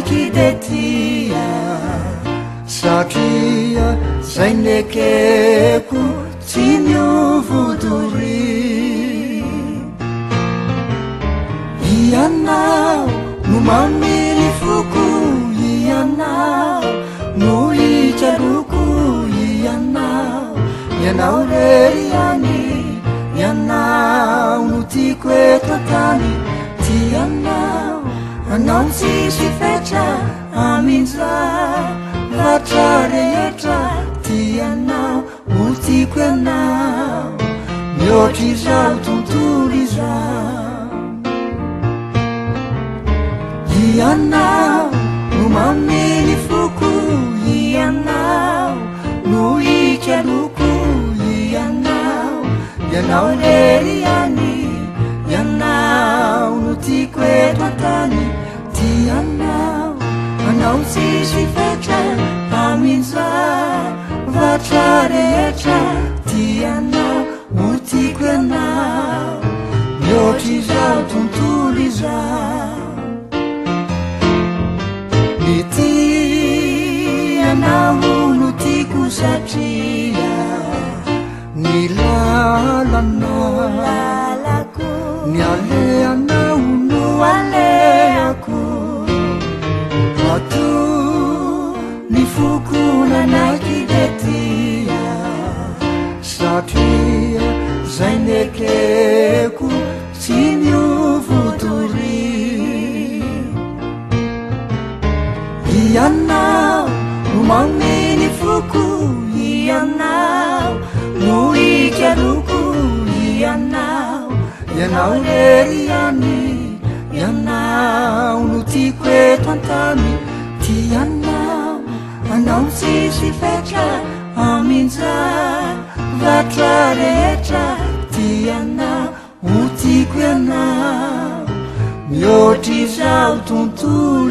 nakidetia satria zay nekeko tsy miovodory ianao no mamily foko ianao no itraloko ianao reriany ianao no tiako eto tany tianao anao tsisy fetra aminza vatra rehetra tianao ho tiako ianao mihoatra izao tontolo izao ianao no mamily foko ianao no itraloko ianao reriany ianao no tiako eto tany tianao anao tsisy fetra aminza vatra rehetra tianao ho tiako ianao mihoatra izao tontolo izao ny tianao no tiako satria ny lalako ny aleanao no aleako ato ny fokona nakidetia satria zay nekeko tsy miovodory ianao no mamily foko ianao no itraloko ianao reriany ianao no tiako eto antany tianao anao tsisy fetra aminza vatra rehetra tianao ho tiako ianao mihoatra izao tontolo